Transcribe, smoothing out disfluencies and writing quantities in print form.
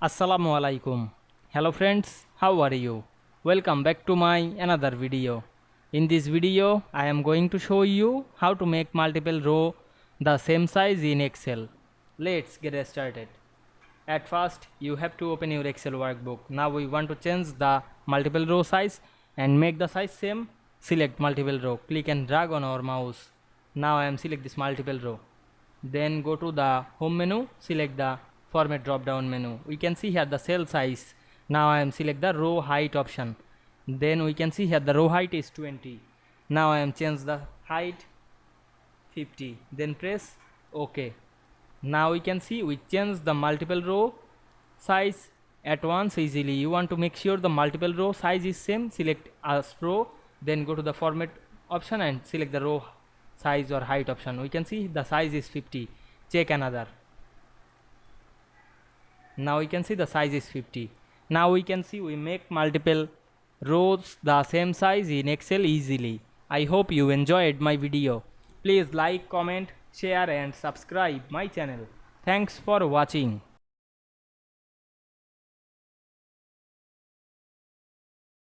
Assalamu Walaikum. Hello friends, how are you? Welcome back to my another video. In this video, I am going to show you how to make multiple row the same size in Excel. Let's get started. At first, you have to open your Excel workbook. Now we want to change the multiple row size and make the size same. Select multiple row. Click and drag on our mouse. Now I am select this multiple row. Then go to the home menu, select the format drop down menu. We can see here the cell size. Now I am select the row height option. Then we can see here the row height is 20. Now I am change the height 50. Then press OK. Now we can see we change the multiple row size at once easily. You want to make sure the multiple row size is same, select as row, then go to the format option and select the row size or height option. We can see the size is 50. Check another. Now we can see the size is 50. Now we can see we make multiple rows the same size in Excel easily. I hope you enjoyed my video. Please like, comment, share and subscribe my channel. Thanks for watching.